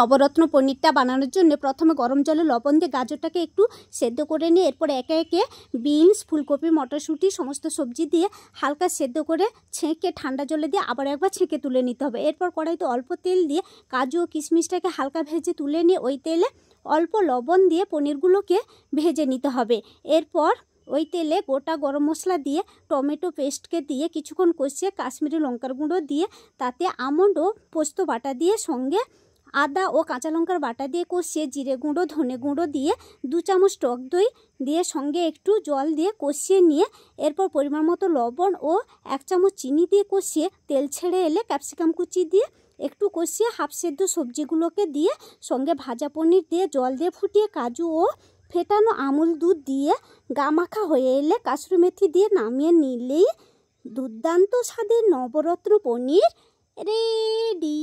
নবরত্ন পনিরটা বানানোর জন্য প্রথমে গরম জলে লবণ দিয়ে গাজরটাকে একটু সেদ্ধ করে নিয়ে এরপর একে একে বিনস, ফুলকপি, মটরশুঁটি সমস্ত সবজি দিয়ে হালকা সেদ্ধ করে ছেঁকে ঠান্ডা জলে দিয়ে আবার একবার ছেঁকে তুলে নিতে হবে। এরপর কড়াইতে অল্প তেল দিয়ে কাজু ও কিশমিশটাকে হালকা ভেজে তুলে নিয়ে ওই তেলে অল্প লবণ দিয়ে পনিরগুলোকে ভেজে নিতে হবে। এরপর ওই তেলে গোটা গরম মশলা দিয়ে টমেটো পেস্টকে দিয়ে কিছুক্ষণ কষিয়ে কাশ্মীরি লঙ্কার গুঁড়ো দিয়ে তাতে আমন্ড ও পোস্ত বাটা দিয়ে সঙ্গে আদা ও কাঁচা লঙ্কার বাটা দিয়ে কষিয়ে জিরে গুঁড়ো, ধনে গুঁড়ো দিয়ে 2 চামচ টক দই দিয়ে সঙ্গে একটু জল দিয়ে কষিয়ে নিয়ে এরপর পরিমাণ মতো লবণ ও 1 চামচ চিনি দিয়ে কষিয়ে তেল ছেড়ে এলে ক্যাপসিকাম কুচি দিয়ে একটু কষিয়ে হাফ সেদ্ধ সবজিগুলোকে দিয়ে সঙ্গে ভাজা পনির দিয়ে জল দিয়ে ফুটিয়ে কাজু ও ফেটানো আমুল দুধ দিয়ে গা মাখা হয়ে এলে কাসুরি মেথি দিয়ে নামিয়ে নিলেই দুর্দান্ত স্বাদের নবরত্ন পনির রেডি।